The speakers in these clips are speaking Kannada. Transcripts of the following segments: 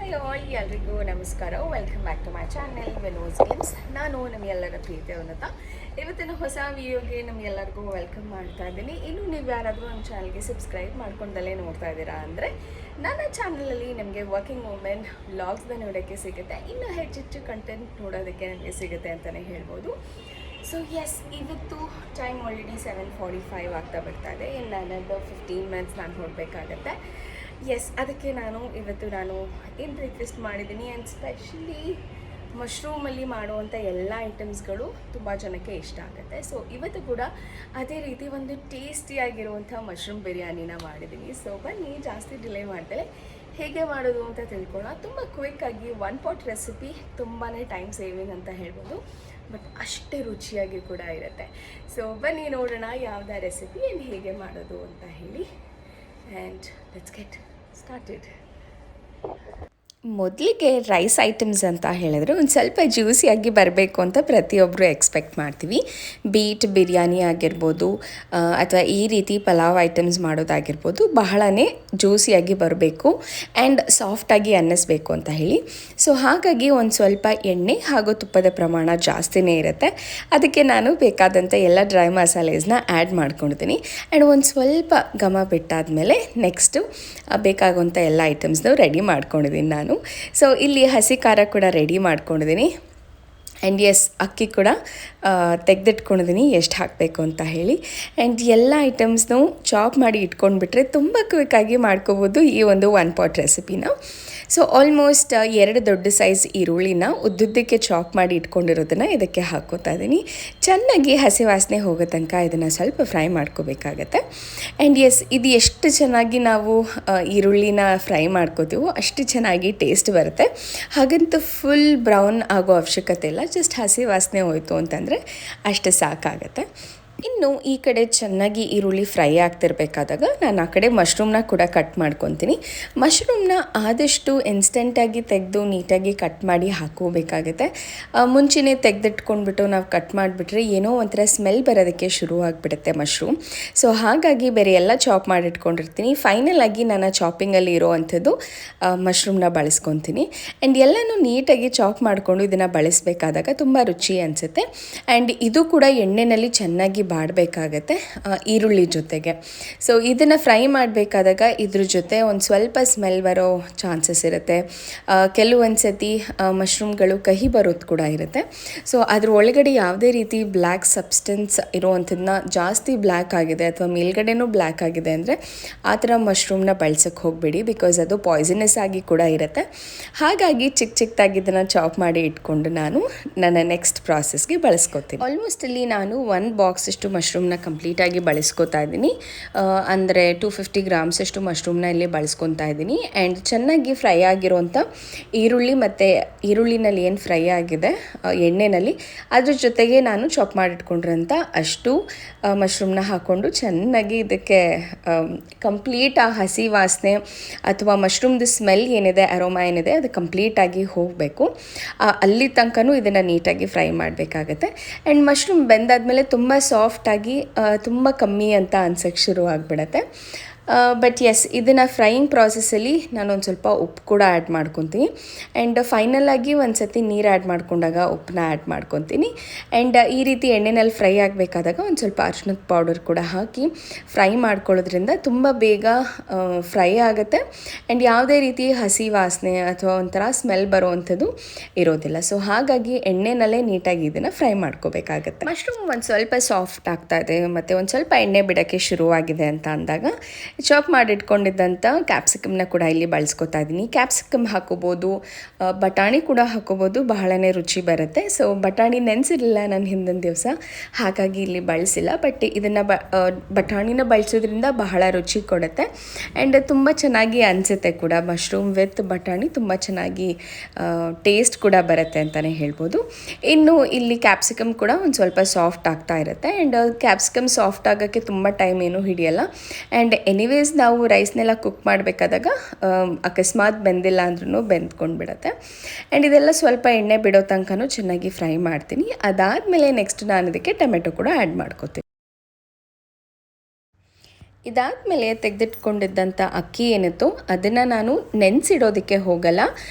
ಹಾಯ್ ಆಲ್, ಎಲ್ರಿಗೂ ನಮಸ್ಕಾರ. Welcome back to my channel Venos games. ನಾನು ನಮಗೆಲ್ಲರ ಪ್ರೀತಿ ಉನ್ನತ. ಇವತ್ತಿನ ಹೊಸ ವಿಡಿಯೋಗೆ ನಮಗೆಲ್ಲರಿಗೂ ವೆಲ್ಕಮ್ ಮಾಡ್ತಾ ಇದ್ದೀನಿ. ಇನ್ನು ನೀವು ಯಾರಾದರೂ ನನ್ನ ಚಾನಲ್ಗೆ ಸಬ್ಸ್ಕ್ರೈಬ್ ಮಾಡ್ಕೊಂಡಲ್ಲೇ ನೋಡ್ತಾ ಇದ್ದೀರಾ ಅಂದರೆ ನನ್ನ ಚಾನಲಲ್ಲಿ ನಿಮಗೆ ವರ್ಕಿಂಗ್ ವುಮೆನ್ ವ್ಲಾಗ್ಸ್ನ ನೋಡೋಕ್ಕೆ ಸಿಗುತ್ತೆ. ಇನ್ನೂ ಹೆಚ್ಚೆಚ್ಚು ಕಂಟೆಂಟ್ ನೋಡೋದಕ್ಕೆ ನನಗೆ ಸಿಗುತ್ತೆ ಅಂತಲೇ ಹೇಳ್ಬೋದು. ಸೊ ಎಸ್, ಇವತ್ತು ಟೈಮ್ ಆಲ್ರೆಡಿ 7:45 ಆಗ್ತಾ ಬರ್ತಾ ಇದೆ. ಇನ್ನು ನನ್ನದು 15 ಮಿನಿಟ್ಸ್ ನಾನು ಹೊರಡಬೇಕಾಗತ್ತೆ. ಎಸ್, ಅದಕ್ಕೆ ನಾನು ಏನು ಬ್ರೇಕ್ಫಾಸ್ಟ್ ಮಾಡಿದ್ದೀನಿ. ಆ್ಯಂಡ್ ಸ್ಪೆಷಲಿ ಮಶ್ರೂಮಲ್ಲಿ ಮಾಡುವಂಥ ಎಲ್ಲ ಐಟಮ್ಸ್ಗಳು ತುಂಬ ಜನಕ್ಕೆ ಇಷ್ಟ ಆಗುತ್ತೆ. ಸೊ ಇವತ್ತು ಕೂಡ ಅದೇ ರೀತಿ ಒಂದು ಟೇಸ್ಟಿಯಾಗಿರುವಂಥ ಮಶ್ರೂಮ್ ಬಿರಿಯಾನಿನ ಮಾಡಿದ್ದೀನಿ. ಸೊ ಬನ್ನಿ, ಜಾಸ್ತಿ ಡಿಲೇ ಮಾಡ್ದೆ ಹೇಗೆ ಮಾಡೋದು ಅಂತ ತಿಳ್ಕೊಳ್ಳೋಣ. ತುಂಬ ಕ್ವಿಕ್ಕಾಗಿ 1 ಪಾಟ್ ರೆಸಿಪಿ, ತುಂಬಾ ಟೈಮ್ ಸೇವಿಂಗ್ ಅಂತ ಹೇಳ್ಬೋದು, ಬಟ್ ಅಷ್ಟೇ ರುಚಿಯಾಗಿ ಕೂಡ ಇರುತ್ತೆ. ಸೊ ಬನ್ನಿ ನೋಡೋಣ ಯಾವುದೇ ರೆಸಿಪಿ ಏನು ಹೇಗೆ ಮಾಡೋದು ಅಂತ ಹೇಳಿ. And let's get started. ಮೊದಲಿಗೆ ರೈಸ್ ಐಟಮ್ಸ್ ಅಂತ ಹೇಳಿದ್ರೆ ಒಂದು ಸ್ವಲ್ಪ ಜ್ಯೂಸಿಯಾಗಿ ಬರಬೇಕು ಅಂತ ಪ್ರತಿಯೊಬ್ಬರು ಎಕ್ಸ್ಪೆಕ್ಟ್ ಮಾಡ್ತೀವಿ. ಬೀಟ್ ಬಿರಿಯಾನಿ ಆಗಿರ್ಬೋದು ಅಥವಾ ಈ ರೀತಿ ಪಲಾವ್ ಐಟಮ್ಸ್ ಮಾಡೋದಾಗಿರ್ಬೋದು, ಬಹಳನೇ ಜ್ಯೂಸಿಯಾಗಿ ಬರಬೇಕು ಆ್ಯಂಡ್ ಸಾಫ್ಟಾಗಿ ಅನ್ನಿಸ್ಬೇಕು ಅಂತ ಹೇಳಿ. ಸೊ ಹಾಗಾಗಿ ಒಂದು ಸ್ವಲ್ಪ ಎಣ್ಣೆ ಹಾಗೂ ತುಪ್ಪದ ಪ್ರಮಾಣ ಜಾಸ್ತಿನೇ ಇರುತ್ತೆ. ಅದಕ್ಕೆ ನಾನು ಬೇಕಾದಂಥ ಎಲ್ಲ ಡ್ರೈ ಮಸಾಲೆಸ್ನ ಆ್ಯಡ್ ಮಾಡ್ಕೊಂಡಿದ್ದೀನಿ. ಆ್ಯಂಡ್ ಒಂದು ಸ್ವಲ್ಪ ಘಮ ಬಿಟ್ಟಾದಮೇಲೆ ನೆಕ್ಸ್ಟು ಬೇಕಾಗುವಂಥ ಎಲ್ಲ ಐಟಮ್ಸ್ನು ರೆಡಿ ಮಾಡ್ಕೊಂಡಿದ್ದೀನಿ ನಾನು. ಸೊ ಇಲ್ಲಿ ಹಸಿ ಖಾರ ಕೂಡ ರೆಡಿ ಮಾಡ್ಕೊಂಡಿದ್ದೀನಿ. ಆ್ಯಂಡ್ ಎಸ್, ಅಕ್ಕಿ ಕೂಡ ತೆಗೆದಿಟ್ಕೊಂಡಿದ್ದೀನಿ ಎಷ್ಟು ಹಾಕಬೇಕು ಅಂತ ಹೇಳಿ. ಆ್ಯಂಡ್ ಎಲ್ಲ ಐಟಮ್ಸ್ನು ಚಾಪ್ ಮಾಡಿ ಇಟ್ಕೊಂಡ್ಬಿಟ್ರೆ ತುಂಬ ಕ್ವಿಕ್ಕಾಗಿ ಮಾಡ್ಕೋಬೋದು ಈ ಒಂದು 1 ಪಾಟ್ ರೆಸಿಪಿನ. ಸೊ ಆಲ್ಮೋಸ್ಟ್ 2 ದೊಡ್ಡ ಸೈಜ್ ಈರುಳ್ಳಿನ ಉದ್ದುದ್ದಕ್ಕೆ ಚಾಪ್ ಮಾಡಿ ಇಟ್ಕೊಂಡಿರೋದನ್ನು ಇದಕ್ಕೆ ಹಾಕ್ಕೋತಾ ಇದ್ದೀನಿ. ಚೆನ್ನಾಗಿ ಹಸಿ ವಾಸನೆ ಹೋಗೋ ತನಕ ಇದನ್ನು ಸ್ವಲ್ಪ ಫ್ರೈ ಮಾಡ್ಕೋಬೇಕಾಗತ್ತೆ. ಆ್ಯಂಡ್ ಎಸ್, ಇದು ಎಷ್ಟು ಚೆನ್ನಾಗಿ ನಾವು ಈರುಳ್ಳಿನ ಫ್ರೈ ಮಾಡ್ಕೋತೀವೋ ಅಷ್ಟು ಚೆನ್ನಾಗಿ ಟೇಸ್ಟ್ ಬರುತ್ತೆ. ಹಾಗಂತೂ ಫುಲ್ ಬ್ರೌನ್ ಆಗೋ ಅವಶ್ಯಕತೆ ಇಲ್ಲ, ಜಸ್ಟ್ ಹಸಿ ವಾಸನೆ ಹೋಯಿತು ಅಂತಂದರೆ ಅಷ್ಟು ಸಾಕಾಗತ್ತೆ. ಇನ್ನು ಈ ಕಡೆ ಚೆನ್ನಾಗಿ ಈರುಳ್ಳಿ ಫ್ರೈ ಆಗ್ತಿರ್ಬೇಕಾದಾಗ ನಾನು ಆ ಕಡೆ ಮಶ್ರೂಮ್ನ ಕೂಡ ಕಟ್ ಮಾಡ್ಕೊತೀನಿ. ಮಶ್ರೂಮ್ನ ಆದಷ್ಟು ಇನ್ಸ್ಟೆಂಟಾಗಿ ತೆಗೆದು ನೀಟಾಗಿ ಕಟ್ ಮಾಡಿ ಹಾಕೋಬೇಕಾಗುತ್ತೆ. ಮುಂಚೆನೇ ತೆಗೆದಿಟ್ಕೊಂಡ್ಬಿಟ್ಟು ನಾವು ಕಟ್ ಮಾಡಿಬಿಟ್ರೆ ಏನೋ ಒಂಥರ ಸ್ಮೆಲ್ ಬರೋದಕ್ಕೆ ಶುರು ಆಗಿಬಿಡುತ್ತೆ ಮಶ್ರೂಮ್. ಸೊ ಹಾಗಾಗಿ ಬೇರೆ ಎಲ್ಲ ಚಾಪ್ ಮಾಡಿಟ್ಕೊಂಡಿರ್ತೀನಿ. ಫೈನಲ್ ಆಗಿ ನಾನು ಚಾಪಿಂಗಲ್ಲಿ ಇರೋ ಅಂಥದ್ದು ಮಶ್ರೂಮ್ನ ಬಳಸ್ಕೊತೀನಿ. ಆ್ಯಂಡ್ ಎಲ್ಲನೂ ನೀಟಾಗಿ ಚಾಪ್ ಮಾಡಿಕೊಂಡು ಇದನ್ನು ಬಳಸಬೇಕಾದಾಗ ತುಂಬ ರುಚಿ ಅನಿಸುತ್ತೆ. ಆ್ಯಂಡ್ ಇದು ಕೂಡ ಎಣ್ಣೆಯಲ್ಲಿ ಚೆನ್ನಾಗಿ ಬಾಡಬೇಕಾಗತ್ತೆ ಈರುಳ್ಳಿ ಜೊತೆಗೆ. ಸೊ ಇದನ್ನು ಫ್ರೈ ಮಾಡಬೇಕಾದಾಗ ಇದ್ರ ಜೊತೆ ಒಂದು ಸ್ವಲ್ಪ ಸ್ಮೆಲ್ ಬರೋ ಚಾನ್ಸಸ್ ಇರುತ್ತೆ. ಕೆಲವೊಂದು ಸತಿ ಮಶ್ರೂಮ್ಗಳು ಕಹಿ ಬರೋದು ಕೂಡ ಇರುತ್ತೆ. ಸೊ ಅದ್ರ ಒಳಗಡೆ ಯಾವುದೇ ರೀತಿ ಬ್ಲ್ಯಾಕ್ ಸಬ್ಸ್ಟೆನ್ಸ್ ಇರೋವಂಥದ್ದನ್ನ, ಜಾಸ್ತಿ ಬ್ಲ್ಯಾಕ್ ಆಗಿದೆ ಅಥವಾ ಮೇಲ್ಗಡೆನೂ ಬ್ಲ್ಯಾಕ್ ಆಗಿದೆ ಅಂದರೆ ಆ ಥರ ಮಶ್ರೂಮ್ನ ಬಳಸೋಕ್ಕೆ ಹೋಗಬೇಡಿ, ಬಿಕಾಸ್ ಅದು ಪಾಯ್ಸನಸ್ ಆಗಿ ಕೂಡ ಇರುತ್ತೆ. ಹಾಗಾಗಿ ಚಿಕ್ಕದಾಗಿ ಇದನ್ನು ಚಾಪ್ ಮಾಡಿ ಇಟ್ಕೊಂಡು ನಾನು ನನ್ನ ನೆಕ್ಸ್ಟ್ ಪ್ರಾಸೆಸ್ಗೆ ಬಳಸ್ಕೊತೀನಿ. ಆಲ್ಮೋಸ್ಟ್ ಇಲ್ಲಿ ನಾನು 1 ಬಾಕ್ಸ್ ಮಶ್ರೂಮ್ನ ಕಂಪ್ಲೀಟಾಗಿ ಬಳಸ್ಕೊತಾ ಇದ್ದೀನಿ. ಅಂದರೆ 250 ಗ್ರಾಮ್ಸಷ್ಟು ಮಶ್ರೂಮ್ನ ಇಲ್ಲಿ ಬಳಸ್ಕೊತಾ ಇದ್ದೀನಿ. ಆ್ಯಂಡ್ ಚೆನ್ನಾಗಿ ಫ್ರೈ ಆಗಿರೋಂಥ ಈರುಳ್ಳಿ ಮತ್ತು ಈರುಳ್ಳಿನಲ್ಲಿ ಏನು ಫ್ರೈ ಆಗಿದೆ ಎಣ್ಣೆಯಲ್ಲಿ, ಅದ್ರ ಜೊತೆಗೆ ನಾನು ಚಾಪ್ ಮಾಡಿಟ್ಕೊಂಡಿರೋಂಥ ಅಷ್ಟು ಮಶ್ರೂಮ್ನ ಹಾಕ್ಕೊಂಡು ಚೆನ್ನಾಗಿ ಇದಕ್ಕೆ ಕಂಪ್ಲೀಟ್ ಆ ಹಸಿ ವಾಸನೆ ಅಥವಾ ಮಶ್ರೂಮ್ದು ಸ್ಮೆಲ್ ಏನಿದೆ, ಅರೋಮಾ ಏನಿದೆ, ಅದು ಕಂಪ್ಲೀಟಾಗಿ ಹೋಗಬೇಕು. ಅಲ್ಲಿ ತನಕನೂ ಇದನ್ನು ನೀಟಾಗಿ ಫ್ರೈ ಮಾಡಬೇಕಾಗತ್ತೆ. ಆ್ಯಂಡ್ ಮಶ್ರೂಮ್ ಬೆಂದಾದಮೇಲೆ ತುಂಬ ಸಾಫ್ಟಾಗಿ ತುಂಬ ಕಮ್ಮಿ ಅಂತ ಅನ್ಸೋಕ್ಕೆ ಶುರು ಆಗಿಬಿಡತ್ತೆ. ಬಟ್ ಎಸ್, ಇದನ್ನು ಫ್ರೈಯಿಂಗ್ ಪ್ರಾಸೆಸ್ಸಲ್ಲಿ ನಾನೊಂದು ಸ್ವಲ್ಪ ಉಪ್ಪು ಕೂಡ ಆ್ಯಡ್ ಮಾಡ್ಕೊತೀನಿ. ಆ್ಯಂಡ್ ಫೈನಲಾಗಿ ಒಂದು ಸತಿ ನೀರು ಆ್ಯಡ್ ಮಾಡ್ಕೊಂಡಾಗ ಉಪ್ಪನ್ನ ಆ್ಯಡ್ ಮಾಡ್ಕೊತೀನಿ. ಆ್ಯಂಡ್ ಈ ರೀತಿ ಎಣ್ಣೆನಲ್ಲಿ ಫ್ರೈ ಆಗಬೇಕಾದಾಗ ಒಂದು ಸ್ವಲ್ಪ ಅರಿಶಿಣದ ಪೌಡರ್ ಕೂಡ ಹಾಕಿ ಫ್ರೈ ಮಾಡ್ಕೊಳ್ಳೋದ್ರಿಂದ ತುಂಬ ಬೇಗ ಫ್ರೈ ಆಗುತ್ತೆ. ಆ್ಯಂಡ್ ಯಾವುದೇ ರೀತಿ ಹಸಿ ವಾಸನೆ ಅಥವಾ ಒಂಥರ ಸ್ಮೆಲ್ ಬರೋವಂಥದ್ದು ಇರೋದಿಲ್ಲ. ಸೊ ಹಾಗಾಗಿ ಎಣ್ಣೆನಲ್ಲೇ ನೀಟಾಗಿ ಇದನ್ನು ಫ್ರೈ ಮಾಡ್ಕೋಬೇಕಾಗತ್ತೆ. ಮಶ್ರೂಮ್ ಒಂದು ಸ್ವಲ್ಪ ಸಾಫ್ಟ್ ಆಗ್ತಾ ಇದೆ ಮತ್ತು ಒಂದು ಸ್ವಲ್ಪ ಎಣ್ಣೆ ಬಿಡೋಕ್ಕೆ ಶುರುವಾಗಿದೆ ಅಂತ ಅಂದಾಗ ಚಾಪ್ ಮಾಡಿಟ್ಕೊಂಡಿದ್ದಂಥ ಕ್ಯಾಪ್ಸಿಕಮ್ನ ಕೂಡ ಇಲ್ಲಿ ಬಳಸ್ಕೊತಾ ಇದ್ದೀನಿ. ಕ್ಯಾಪ್ಸಿಕಮ್ ಹಾಕೋಬೋದು, ಬಟಾಣಿ ಕೂಡ ಹಾಕೋಬೋದು, ಬಹಳನೇ ರುಚಿ ಬರುತ್ತೆ. ಸೊ ಬಟಾಣಿ ನೆನೆಸಿರಲಿಲ್ಲ ನಾನು ಹಿಂದಿನ ದಿವಸ, ಹಾಗಾಗಿ ಇಲ್ಲಿ ಬಳಸಿಲ್ಲ. ಬಟ್ ಇದನ್ನು ಬಟಾಣಿನ ಬಳಸೋದ್ರಿಂದ ಬಹಳ ರುಚಿ ಕೊಡುತ್ತೆ. ಆ್ಯಂಡ್ ತುಂಬ ಚೆನ್ನಾಗಿ ಅನಿಸುತ್ತೆ ಕೂಡ. ಮಶ್ರೂಮ್ ವಿತ್ ಬಟಾಣಿ ತುಂಬ ಚೆನ್ನಾಗಿ ಟೇಸ್ಟ್ ಕೂಡ ಬರುತ್ತೆ ಅಂತಲೇ ಹೇಳ್ಬೋದು. ಇನ್ನು ಇಲ್ಲಿ ಕ್ಯಾಪ್ಸಿಕಮ್ ಕೂಡ ಒಂದು ಸ್ವಲ್ಪ ಸಾಫ್ಟ್ ಆಗ್ತಾ ಇರುತ್ತೆ. ಆ್ಯಂಡ್ ಕ್ಯಾಪ್ಸಿಕಮ್ ಸಾಫ್ಟ್ ಆಗೋಕ್ಕೆ ತುಂಬ ಟೈಮ್ ಏನೂ ಹಿಡಿಯಲ್ಲ. ಆ್ಯಂಡ್ ಎನಿವೇಸ್ ನಾವು ರೈಸ್ನೆಲ್ಲ ಕುಕ್ ಮಾಡಬೇಕಾದಾಗ ಅಕಸ್ಮಾತ್ ಬೆಂದಿಲ್ಲ ಅಂದ್ರೂ ಬೆಂದ್ಕೊಂಡ್ಬಿಡುತ್ತೆ. ಆ್ಯಂಡ್ ಇದೆಲ್ಲ ಸ್ವಲ್ಪ ಎಣ್ಣೆ ಬಿಡೋ ತನಕನೂ ಚೆನ್ನಾಗಿ ಫ್ರೈ ಮಾಡ್ತೀನಿ. ಅದಾದಮೇಲೆ ನೆಕ್ಸ್ಟ್ ನಾನು ಇದಕ್ಕೆ ಟೊಮೆಟೊ ಕೂಡ ಆ್ಯಡ್ ಮಾಡ್ಕೋತೀನಿ. ಇದಾದಮೇಲೆ ತೆಗೆದಿಟ್ಕೊಂಡಿದ್ದಂಥ ಅಕ್ಕಿ ಏನಿತ್ತು ಅದನ್ನು ನಾನು ನೆನೆಸಿಡೋದಕ್ಕೆ ಹೋಗಲ್ಲ.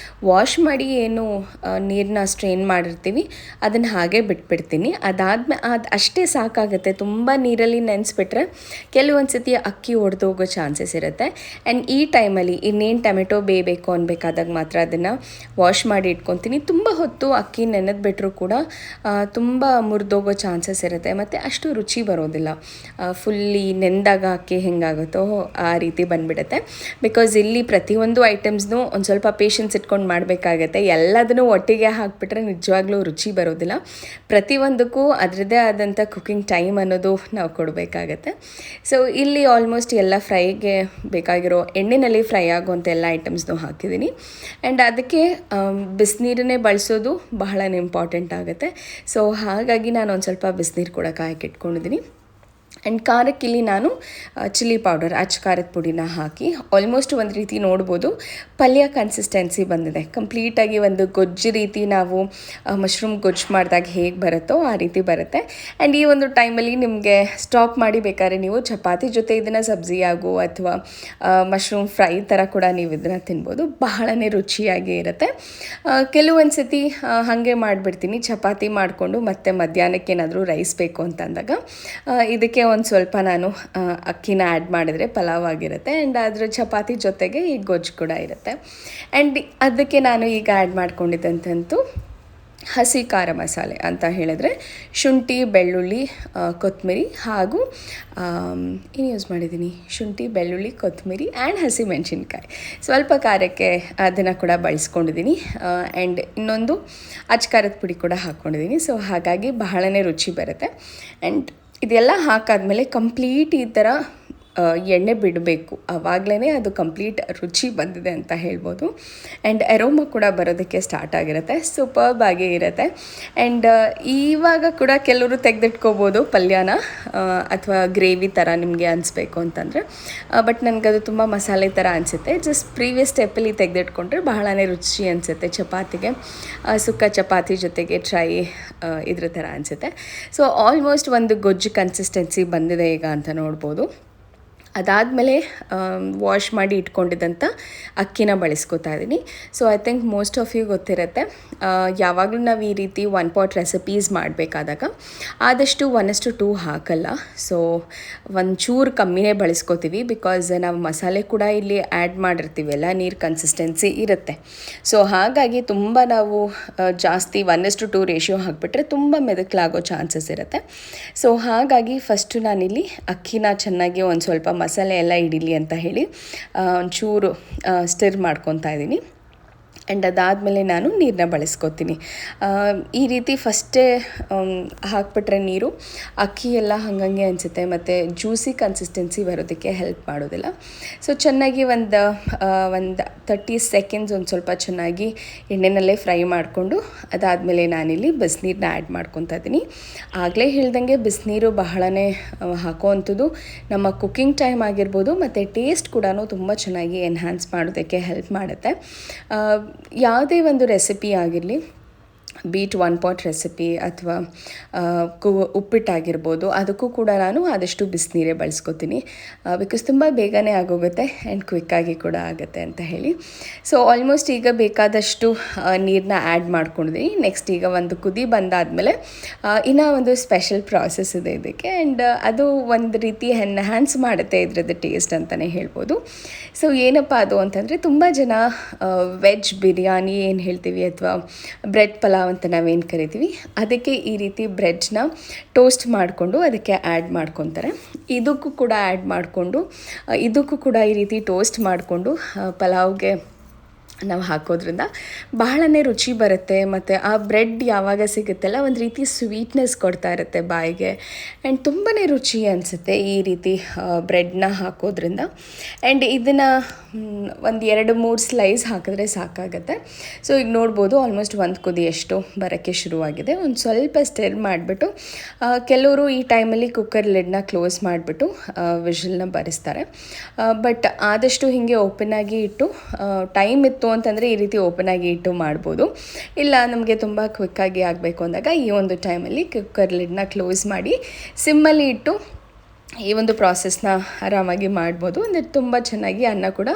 ವಾಶ್ ಮಾಡಿ ಏನು ನೀರನ್ನ ಸ್ಟ್ರೈನ್ ಮಾಡಿರ್ತೀವಿ ಅದನ್ನು ಹಾಗೆ ಬಿಟ್ಬಿಡ್ತೀನಿ. ಅದು ಅಷ್ಟೇ ಸಾಕಾಗುತ್ತೆ. ತುಂಬ ನೀರಲ್ಲಿ ನೆನೆಸ್ಬಿಟ್ರೆ ಕೆಲವೊಂದು ಸತಿ ಅಕ್ಕಿ ಒಡೆದೋಗೋ ಚಾನ್ಸಸ್ ಇರುತ್ತೆ. ಆ್ಯಂಡ್ ಈ ಟೈಮಲ್ಲಿ ಇನ್ನೇನು ಟೊಮೆಟೊ ಬೇಯಬೇಕು ಅನ್ಬೇಕಾದಾಗ ಮಾತ್ರ ಅದನ್ನು ವಾಶ್ ಮಾಡಿ ಇಟ್ಕೊತೀನಿ. ತುಂಬ ಹೊತ್ತು ಅಕ್ಕಿ ನೆನೆದ್ಬಿಟ್ರೂ ಕೂಡ ತುಂಬ ಮುರಿದೋಗೋ ಚಾನ್ಸಸ್ ಇರುತ್ತೆ ಮತ್ತು ಅಷ್ಟು ರುಚಿ ಬರೋದಿಲ್ಲ. ಫುಲ್ಲಿ ನೆಂದಾಗ ಅಕ್ಕಿ ಹೆಂಗಾಗುತ್ತೋ ಆ ರೀತಿ ಬಂದುಬಿಡುತ್ತೆ. ಬಿಕಾಸ್ ಇಲ್ಲಿ ಪ್ರತಿಯೊಂದು ಐಟಮ್ಸ್ನೂ ಒಂದು ಸ್ವಲ್ಪ ಪೇಷನ್ಸ್ ಇಟ್ಕೊಂಡು ಮಾಡಬೇಕಾಗತ್ತೆ. ಎಲ್ಲದನ್ನೂ ಒಟ್ಟಿಗೆ ಹಾಕಿಬಿಟ್ರೆ ನಿಜವಾಗ್ಲೂ ರುಚಿ ಬರೋದಿಲ್ಲ. ಪ್ರತಿಯೊಂದಕ್ಕೂ ಅದರದ್ದೇ ಆದಂಥ ಕುಕ್ಕಿಂಗ್ ಟೈಮ್ ಅನ್ನೋದು ನಾವು ಕೊಡಬೇಕಾಗತ್ತೆ. ಸೊ ಇಲ್ಲಿ ಆಲ್ಮೋಸ್ಟ್ ಎಲ್ಲ ಫ್ರೈಗೆ ಬೇಕಾಗಿರೋ ಎಣ್ಣೆಯಲ್ಲಿ ಫ್ರೈ ಆಗುವಂಥ ಎಲ್ಲ ಐಟಮ್ಸ್ನೂ ಹಾಕಿದ್ದೀನಿ. ಆ್ಯಂಡ್ ಅದಕ್ಕೆ ಬಿಸಿನೀರನ್ನೇ ಬಳಸೋದು ಬಹಳನೇ ಇಂಪಾರ್ಟೆಂಟ್ ಆಗುತ್ತೆ. ಸೊ ಹಾಗಾಗಿ ನಾನು ಒಂದು ಸ್ವಲ್ಪ ಬಿಸಿನೀರು ಕೂಡ ಕಾಯಕ್ಕೆ ಇಟ್ಕೊಂಡಿದ್ದೀನಿ. ಆ್ಯಂಡ್ ಖಾರಕ್ಕಿಲ್ಲಿ ನಾನು ಚಿಲ್ಲಿ ಪೌಡರ್ ಖಾರದ ಪುಡಿನ ಹಾಕಿ ಆಲ್ಮೋಸ್ಟ್ ಒಂದು ರೀತಿ ನೋಡ್ಬೋದು ಪಲ್ಯ ಕನ್ಸಿಸ್ಟೆನ್ಸಿ ಬಂದಿದೆ. ಕಂಪ್ಲೀಟಾಗಿ ಒಂದು ಗೊಜ್ಜು ರೀತಿ ನಾವು ಮಶ್ರೂಮ್ ಗೊಜ್ಜು ಮಾಡಿದಾಗ ಹೇಗೆ ಬರುತ್ತೋ ಆ ರೀತಿ ಬರುತ್ತೆ. ಆ್ಯಂಡ್ ಈ ಒಂದು ಟೈಮಲ್ಲಿ ನಿಮಗೆ ಸ್ಟಾಪ್ ಮಾಡಿ ಬೇಕಾದ್ರೆ ನೀವು ಚಪಾತಿ ಜೊತೆ ಇದನ್ನು ಸಬ್ಜಿಯಾಗೋ ಅಥವಾ ಮಶ್ರೂಮ್ ಫ್ರೈ ಥರ ಕೂಡ ನೀವು ಇದನ್ನು ತಿನ್ಬೋದು. ಬಹಳನೇ ರುಚಿಯಾಗಿ ಇರುತ್ತೆ. ಕೆಲವೊಂದು ಸತಿ ಹಾಗೆ ಮಾಡಿಬಿಡ್ತೀನಿ, ಚಪಾತಿ ಮಾಡಿಕೊಂಡು ಮತ್ತೆ ಮಧ್ಯಾಹ್ನಕ್ಕೆ ಏನಾದರೂ ರೈಸ್ ಬೇಕು ಅಂತಂದಾಗ ಇದಕ್ಕೆ ಒಂದು ಸ್ವಲ್ಪ ನಾನು ಅಕ್ಕಿನ ಆ್ಯಡ್ ಮಾಡಿದರೆ ಪಲಾವ್ ಆಗಿರುತ್ತೆ. ಆ್ಯಂಡ್ ಅದರ ಚಪಾತಿ ಜೊತೆಗೆ ಈ ಗೊಜ್ಜು ಕೂಡ ಇರುತ್ತೆ. ಆ್ಯಂಡ್ ಅದಕ್ಕೆ ನಾನು ಈಗ ಆ್ಯಡ್ ಮಾಡ್ಕೊಂಡಿದ್ದಂತಂತೂ ಹಸಿ ಖಾರ ಮಸಾಲೆ ಅಂತ ಹೇಳಿದ್ರೆ ಶುಂಠಿ, ಬೆಳ್ಳುಳ್ಳಿ, ಕೊತ್ತಂಬರಿ ಹಾಗೂ ಏನು ಯೂಸ್ ಮಾಡಿದ್ದೀನಿ, ಶುಂಠಿ, ಬೆಳ್ಳುಳ್ಳಿ, ಕೊತ್ತಂಬರಿ ಆ್ಯಂಡ್ ಹಸಿಮೆಣಸಿನ್ಕಾಯಿ. ಸ್ವಲ್ಪ ಖಾರಕ್ಕೆ ಅದನ್ನು ಕೂಡ ಬಳಸ್ಕೊಂಡಿದ್ದೀನಿ. ಆ್ಯಂಡ್ ಇನ್ನೊಂದು ಖಾರದ ಪುಡಿ ಕೂಡ ಹಾಕ್ಕೊಂಡಿದ್ದೀನಿ. ಸೊ ಹಾಗಾಗಿ ಬಹಳನೇ ರುಚಿ ಬರುತ್ತೆ. ಆ್ಯಂಡ್ ಇದೆಲ್ಲ ಹಾಕಾದ್ಮೇಲೆ ಕಂಪ್ಲೀಟ್ ಈ ಥರ ಎಣ್ಣೆ ಬಿಡಬೇಕು. ಆವಾಗಲೇ ಅದು ಕಂಪ್ಲೀಟ್ ರುಚಿ ಬಂದಿದೆ ಅಂತ ಹೇಳ್ಬೋದು. ಆ್ಯಂಡ್ ಅರೋಮಾ ಕೂಡ ಬರೋದಕ್ಕೆ ಸ್ಟಾರ್ಟ್ ಆಗಿರುತ್ತೆ. ಸೂಪರ್ಬ್ ಆಗಿ ಇರುತ್ತೆ. ಆ್ಯಂಡ್ ಇವಾಗ ಕೂಡ ಕೆಲವರು ತೆಗೆದಿಟ್ಕೋಬೋದು ಪಲ್ಯನ ಅಥವಾ ಗ್ರೇವಿ ಥರ ನಿಮಗೆ ಅನಿಸ್ಬೇಕು ಅಂತಂದರೆ. ಬಟ್ ನನಗದು ತುಂಬ ಮಸಾಲೆ ಥರ ಅನಿಸುತ್ತೆ. ಜಸ್ಟ್ ಪ್ರೀವಿಯಸ್ ಸ್ಟೆಪ್ಪಲ್ಲಿ ತೆಗೆದಿಟ್ಕೊಂಡ್ರೆ ಬಹಳನೇ ರುಚಿ ಅನಿಸುತ್ತೆ. ಚಪಾತಿಗೆ ಸುಕ್ಕ ಚಪಾತಿ ಜೊತೆಗೆ ಟ್ರೈ ಇದ್ರ ಥರ ಅನಿಸುತ್ತೆ. ಸೊ ಆಲ್ಮೋಸ್ಟ್ ಒಂದು ಗೊಜ್ಜು ಕನ್ಸಿಸ್ಟೆನ್ಸಿ ಬಂದಿದೆ ಈಗ ಅಂತ ನೋಡ್ಬೋದು. ಅದಾದಮೇಲೆ ವಾಶ್ ಮಾಡಿ ಇಟ್ಕೊಂಡಿದ್ದಂಥ ಅಕ್ಕಿನ ಬಳಸ್ಕೊತಾ ಇದ್ದೀನಿ. So I think most of you ಗೊತ್ತಿರುತ್ತೆ, ಯಾವಾಗಲೂ ನಾವು ಈ ರೀತಿ ಒನ್ ಪಾಟ್ ರೆಸಿಪೀಸ್ ಮಾಡಬೇಕಾದಾಗ ಆದಷ್ಟು 1:2 ಹಾಕಲ್ಲ. ಸೊ ಒಂಚೂರು ಕಮ್ಮಿನೇ ಬಳಸ್ಕೋತೀವಿ. ಬಿಕಾಸ್ ನಾವು ಮಸಾಲೆ ಕೂಡ ಇಲ್ಲಿ ಆ್ಯಡ್ ಮಾಡಿರ್ತೀವಿ, ಎಲ್ಲ ನೀರು ಕನ್ಸಿಸ್ಟೆನ್ಸಿ ಇರುತ್ತೆ. ಸೊ ಹಾಗಾಗಿ ತುಂಬ ನಾವು ಜಾಸ್ತಿ 1:2 ರೇಷಿಯೋ ಹಾಕಿಬಿಟ್ರೆ ತುಂಬ ಮೆದಕಲಾಗೋ ಚಾನ್ಸಸ್ ಇರುತ್ತೆ. ಸೊ ಹಾಗಾಗಿ ಫಸ್ಟು ನಾನಿಲ್ಲಿ ಅಕ್ಕಿನ ಚೆನ್ನಾಗಿ ಒಂದು ಸ್ವಲ್ಪ ಮಸಾಲೆ ಎಲ್ಲ ಹಿಡೀಲಿ ಅಂತ ಹೇಳಿ ಒಂಚೂರು ಸ್ಟಿರ್ ಮಾಡ್ಕೊತಾ ಇದ್ದೀನಿ. ಆ್ಯಂಡ್ ಅದಾದಮೇಲೆ ನಾನು ನೀರನ್ನ ಬಳಸ್ಕೊತೀನಿ. ಈ ರೀತಿ ಫಸ್ಟೇ ಹಾಕ್ಬಿಟ್ರೆ ನೀರು ಅಕ್ಕಿ ಎಲ್ಲ ಹಾಗಂಗೆ ಅನಿಸುತ್ತೆ ಮತ್ತು ಜ್ಯೂಸಿ ಕನ್ಸಿಸ್ಟೆನ್ಸಿ ಬರೋದಕ್ಕೆ ಹೆಲ್ಪ್ ಮಾಡೋದಿಲ್ಲ. ಸೊ ಚೆನ್ನಾಗಿ ಒಂದು 30 ಸೆಕೆಂಡ್ಸ್ ಒಂದು ಸ್ವಲ್ಪ ಚೆನ್ನಾಗಿ ಎಣ್ಣೆನಲ್ಲೇ ಫ್ರೈ ಮಾಡಿಕೊಂಡು ಅದಾದಮೇಲೆ ನಾನಿಲ್ಲಿ ಬಿಸಿನೀರನ್ನ ಆ್ಯಡ್ ಮಾಡ್ಕೊತಾ ಇದ್ದೀನಿ. ಆಗಲೇ ಹೇಳ್ದಂಗೆ ಬಿಸಿನೀರು ಬಹಳನೇ ಹಾಕೋವಂಥದ್ದು ನಮ್ಮ ಕುಕ್ಕಿಂಗ್ ಟೈಮ್ ಆಗಿರ್ಬೋದು ಮತ್ತು ಟೇಸ್ಟ್ ಕೂಡ ತುಂಬ ಚೆನ್ನಾಗಿ ಎನ್ಹ್ಯಾನ್ಸ್ ಮಾಡೋದಕ್ಕೆ ಹೆಲ್ಪ್ ಮಾಡುತ್ತೆ. ಯಾವುದೇ ಒಂದು ರೆಸಿಪಿ ಆಗಿರಲಿ, ಬೀಟ್ ಒನ್ ಪಾಟ್ ರೆಸಿಪಿ ಅಥವಾ ಉಪ್ಪಿಟ್ಟಾಗಿರ್ಬೋದು, ಅದಕ್ಕೂ ಕೂಡ ನಾನು ಆದಷ್ಟು ಬಿಸಿನೀರೇ ಬಳಸ್ಕೊತೀನಿ. ಬಿಕಾಸ್ ತುಂಬ ಬೇಗನೆ ಆಗೋಗುತ್ತೆ ಆ್ಯಂಡ್ ಕ್ವಿಕ್ಕಾಗಿ ಕೂಡ ಆಗುತ್ತೆ ಅಂತ ಹೇಳಿ. ಸೊ ಆಲ್ಮೋಸ್ಟ್ ಈಗ ಬೇಕಾದಷ್ಟು ನೀರನ್ನ ಆ್ಯಡ್ ಮಾಡ್ಕೊಂಡಿದ್ದೀನಿ. ನೆಕ್ಸ್ಟ್ ಈಗ ಒಂದು ಕುದಿ ಬಂದಾದಮೇಲೆ ಇನ್ನೂ ಒಂದು ಸ್ಪೆಷಲ್ ಪ್ರಾಸೆಸ್ ಇದೆ ಇದಕ್ಕೆ. ಆ್ಯಂಡ್ ಅದು ಒಂದು ರೀತಿ ಎನ್ಹ್ಯಾನ್ಸ್ ಮಾಡುತ್ತೆ ಇದರದ್ದು ಟೇಸ್ಟ್ ಅಂತಲೇ ಹೇಳ್ಬೋದು. ಸೊ ಏನಪ್ಪ ಅದು ಅಂತಂದರೆ, ತುಂಬ ಜನ ವೆಜ್ ಬಿರಿಯಾನಿ ಏನು ಹೇಳ್ತೀವಿ ಅಥವಾ ಬ್ರೆಡ್ ಪಲಾವ್ ಅಂತ ನಾವೇನು ಕರಿತೀವಿ, ಅದಕ್ಕೆ ಈ ರೀತಿ ಬ್ರೆಡ್ನ ಟೋಸ್ಟ್ ಮಾಡಿಕೊಂಡು ಅದಕ್ಕೆ ಆ್ಯಡ್ ಮಾಡ್ಕೊತಾರೆ. ಇದಕ್ಕೂ ಕೂಡ ಆ್ಯಡ್ ಮಾಡಿಕೊಂಡು ಇದಕ್ಕೂ ಕೂಡ ಈ ರೀತಿ ಟೋಸ್ಟ್ ಮಾಡಿಕೊಂಡು ಪಲಾವ್ಗೆ ನಾವು ಹಾಕೋದ್ರಿಂದ ಬಹಳನೇ ರುಚಿ ಬರುತ್ತೆ. ಮತ್ತು ಆ ಬ್ರೆಡ್ ಯಾವಾಗ ಸಿಗುತ್ತಲ್ಲ ಒಂದು ರೀತಿ ಸ್ವೀಟ್ನೆಸ್ ಕೊಡ್ತಾ ಇರುತ್ತೆ ಬಾಯಿಗೆ. ಆ್ಯಂಡ್ ತುಂಬಾ ರುಚಿ ಅನಿಸುತ್ತೆ ಈ ರೀತಿ ಬ್ರೆಡ್ನ ಹಾಕೋದ್ರಿಂದ. ಆ್ಯಂಡ್ ಇದನ್ನು ಒಂದು 2-3 ಸ್ಲೈಸ್ ಹಾಕಿದ್ರೆ ಸಾಕಾಗುತ್ತೆ. ಸೊ ಈಗ ನೋಡ್ಬೋದು ಆಲ್ಮೋಸ್ಟ್ ಒಂದು ಕುದಿಯಷ್ಟು ಬರೋಕ್ಕೆ ಶುರುವಾಗಿದೆ. ಒಂದು ಸ್ವಲ್ಪ ಸ್ಟಿರ್ ಮಾಡಿಬಿಟ್ಟು ಕೆಲವರು ಈ ಟೈಮಲ್ಲಿ ಕುಕ್ಕರ್ ಲಿಡ್ನ ಕ್ಲೋಸ್ ಮಾಡಿಬಿಟ್ಟು ವಿಷಲ್ನ ಬರೆಸ್ತಾರೆ. ಬಟ್ ಆದಷ್ಟು ಹೀಗೆ ಓಪನ್ನಾಗಿ ಇಟ್ಟು ಟೈಮ್ ಇತ್ತು ಅಂತಂದರೆ ಈ ರೀತಿ ಓಪನ್ ಆಗಿ ಇಟ್ಟು ಮಾಡ್ಬೋದು. ಇಲ್ಲ ನಮಗೆ ತುಂಬ ಕ್ವಿಕ್ಕಾಗಿ ಆಗಬೇಕು ಅಂದಾಗ ಈ ಒಂದು ಟೈಮಲ್ಲಿ ಕುಕ್ಕರ್ ಲಿಡ್ನ ಕ್ಲೋಸ್ ಮಾಡಿ ಸಿಮ್ಮಲ್ಲಿ ಇಟ್ಟು ಈ ಒಂದು ಪ್ರಾಸೆಸ್ನ ಆರಾಮಾಗಿ ಮಾಡ್ಬೋದು. ಅಂದರೆ ತುಂಬ ಚೆನ್ನಾಗಿ ಅನ್ನ ಕೂಡ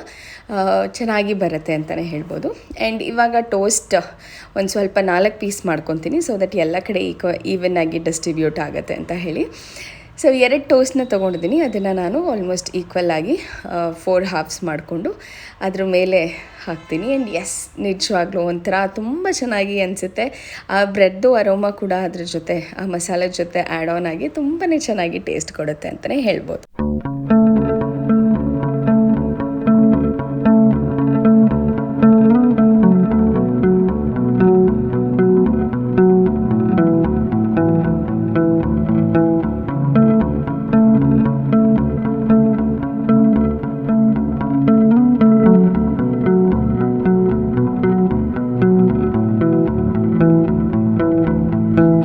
ಚೆನ್ನಾಗಿ ಬರುತ್ತೆ ಅಂತಲೇ ಹೇಳ್ಬೋದು. ಆ್ಯಂಡ್ ಇವಾಗ ಟೋಸ್ಟ್ ಒಂದು ಸ್ವಲ್ಪ 4 ಪೀಸ್ ಮಾಡ್ಕೊತೀನಿ, ಸೊ ದಟ್ ಎಲ್ಲ ಕಡೆ ಈವನ್ ಆಗಿ ಡಿಸ್ಟ್ರಿಬ್ಯೂಟ್ ಆಗುತ್ತೆ ಅಂತ ಹೇಳಿ. ಸೊ 2 ಟೋಸ್ಟ್ನ ತೊಗೊಂಡಿದ್ದೀನಿ, ಅದನ್ನು ನಾನು ಆಲ್ಮೋಸ್ಟ್ ಈಕ್ವಲ್ ಆಗಿ 4 ಹಾಫ್ಸ್ ಮಾಡಿಕೊಂಡು ಅದ್ರ ಮೇಲೆ ಹಾಕ್ತೀನಿ. ಆ್ಯಂಡ್ ಎಸ್, ನಿಜವಾಗ್ಲೂ ಒಂಥರ ತುಂಬ ಚೆನ್ನಾಗಿ ಅನಿಸುತ್ತೆ. ಆ ಬ್ರೆಡ್ಡು ಅರೋಮಾ ಕೂಡ ಅದ್ರ ಜೊತೆ ಆ ಮಸಾಲೆ ಜೊತೆ ಆ್ಯಡ್ ಆನ್ ಆಗಿ ತುಂಬಾ ಚೆನ್ನಾಗಿ ಟೇಸ್ಟ್ ಕೊಡುತ್ತೆ ಅಂತಲೇ ಹೇಳ್ಬೋದು.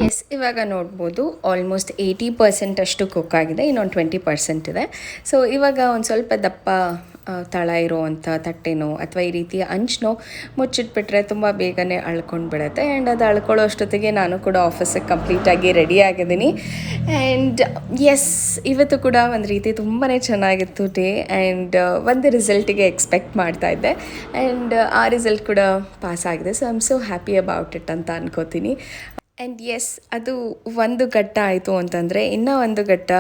ಎಸ್, ಇವಾಗ ನೋಡ್ಬೋದು ಆಲ್ಮೋಸ್ಟ್ 80% ಅಷ್ಟು ಕುಕ್ ಆಗಿದೆ, ಇನ್ನೊಂದು 20% ಇದೆ. ಸೊ ಇವಾಗ ಒಂದು ಸ್ವಲ್ಪ ದಪ್ಪ ತಳ ಇರೋವಂಥ ತಟ್ಟೆನೋ ಅಥವಾ ಈ ರೀತಿಯ ಅಂಚನೋ ಮುಚ್ಚಿಟ್ಬಿಟ್ರೆ ತುಂಬ ಬೇಗನೆ ಅಳ್ಕೊಂಡು ಬಿಡುತ್ತೆ. ಆ್ಯಂಡ್ ಅದು ಅಳ್ಕೊಳ್ಳೋ ಅಷ್ಟೊತ್ತಿಗೆ ನಾನು ಕೂಡ ಆಫೀಸಿಗೆ ಕಂಪ್ಲೀಟಾಗಿ ರೆಡಿ ಆಗಿದ್ದೀನಿ. ಆ್ಯಂಡ್ ಎಸ್, ಇವತ್ತು ಕೂಡ ಒಂದು ರೀತಿ ತುಂಬಾ ಚೆನ್ನಾಗಿತ್ತು ಡೇ. ಆ್ಯಂಡ್ ಒಂದು ರಿಸಲ್ಟಿಗೆ ಎಕ್ಸ್ಪೆಕ್ಟ್ ಮಾಡ್ತಾಯಿದ್ದೆ, ಆ್ಯಂಡ್ ಆ ರಿಸಲ್ಟ್ ಕೂಡ ಪಾಸ್ ಆಗಿದೆ. So I am so happy about it ಅಂತ ಅನ್ಕೋತೀನಿ. ಆ್ಯಂಡ್ ಎಸ್, ಅದು ಒಂದು ಘಟ್ಟ ಆಯಿತು ಅಂತಂದರೆ ಇನ್ನೂ ಒಂದು ಘಟ್ಟ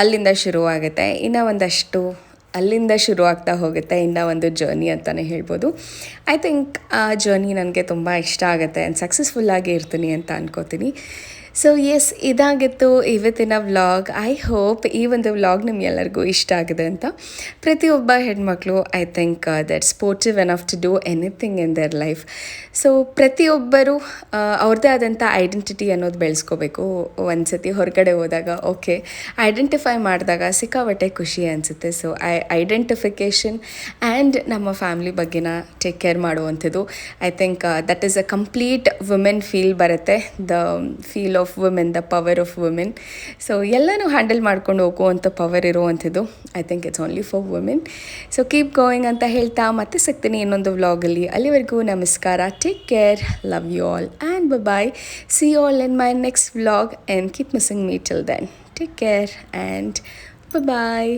ಅಲ್ಲಿಂದ ಶುರುವಾಗುತ್ತೆ, ಇನ್ನೂ ಒಂದಷ್ಟು ಅಲ್ಲಿಂದ ಶುರುವಾಗ್ತಾ ಹೋಗುತ್ತೆ ಇನ್ನೂ ಒಂದು ಜರ್ನಿ ಅಂತಲೇ ಹೇಳ್ಬೋದು. ಐ ಥಿಂಕ್ ಆ ಜರ್ನಿ ನನಗೆ ತುಂಬ ಇಷ್ಟ ಆಗುತ್ತೆ ಆ್ಯಂಡ್ ಸಕ್ಸಸ್ಫುಲ್ಲಾಗಿ ಇರ್ತೀನಿ ಅಂತ ಅನ್ಕೋತೀನಿ. ಸೊ ಎಸ್, ಇದಾಗಿತ್ತು ಇವತ್ತಿನ ವ್ಲಾಗ್. ಐ ಹೋಪ್ ಈ ಒಂದು ವ್ಲಾಗ್ ನಿಮ್ಗೆಲ್ಲರಿಗೂ ಇಷ್ಟ ಆಗಿದೆ ಅಂತ. ಪ್ರತಿಯೊಬ್ಬ ಹೆಣ್ಮಕ್ಳು I think that sportive enough to do anything in their life. So ಪ್ರತಿಯೊಬ್ಬರು ಅವ್ರದ್ದೇ ಆದಂಥ ಐಡೆಂಟಿಟಿ ಅನ್ನೋದು ಬೆಳೆಸ್ಕೋಬೇಕು. ಒಂದು ಸತಿ ಹೊರಗಡೆ ಹೋದಾಗ ಓಕೆ ಐಡೆಂಟಿಫೈ ಮಾಡಿದಾಗ ಸಿಕ್ಕಾಬಟ್ಟೆ ಖುಷಿ ಅನಿಸುತ್ತೆ. ಸೊ ಐಡೆಂಟಿಫಿಕೇಷನ್ ಆ್ಯಂಡ್ ನಮ್ಮ ಫ್ಯಾಮ್ಲಿ ಬಗ್ಗೆನ ಟೇಕ್ ಕೇರ್ ಮಾಡುವಂಥದ್ದು, I think that is a complete women feel ಬರುತ್ತೆ. The feel of women, the power of women. So ಎಲ್ಲನೂ ಹ್ಯಾಂಡಲ್ ಮಾಡ್ಕೊಂಡು ಹೋಗುವಂಥ ಪವರ್ ಇರುವಂಥದ್ದು I think it's only for women. So keep going ಅಂತ ಹೇಳ್ತಾ ಮತ್ತೆ ಸಿಗ್ತೀನಿ ಇನ್ನೊಂದು ವ್ಲಾಗಲ್ಲಿ. ಅಲ್ಲಿವರೆಗೂ ನಮಸ್ಕಾರ, take care, love you all and bye. See you all in my next vlog and keep missing me till then. Take care and bye.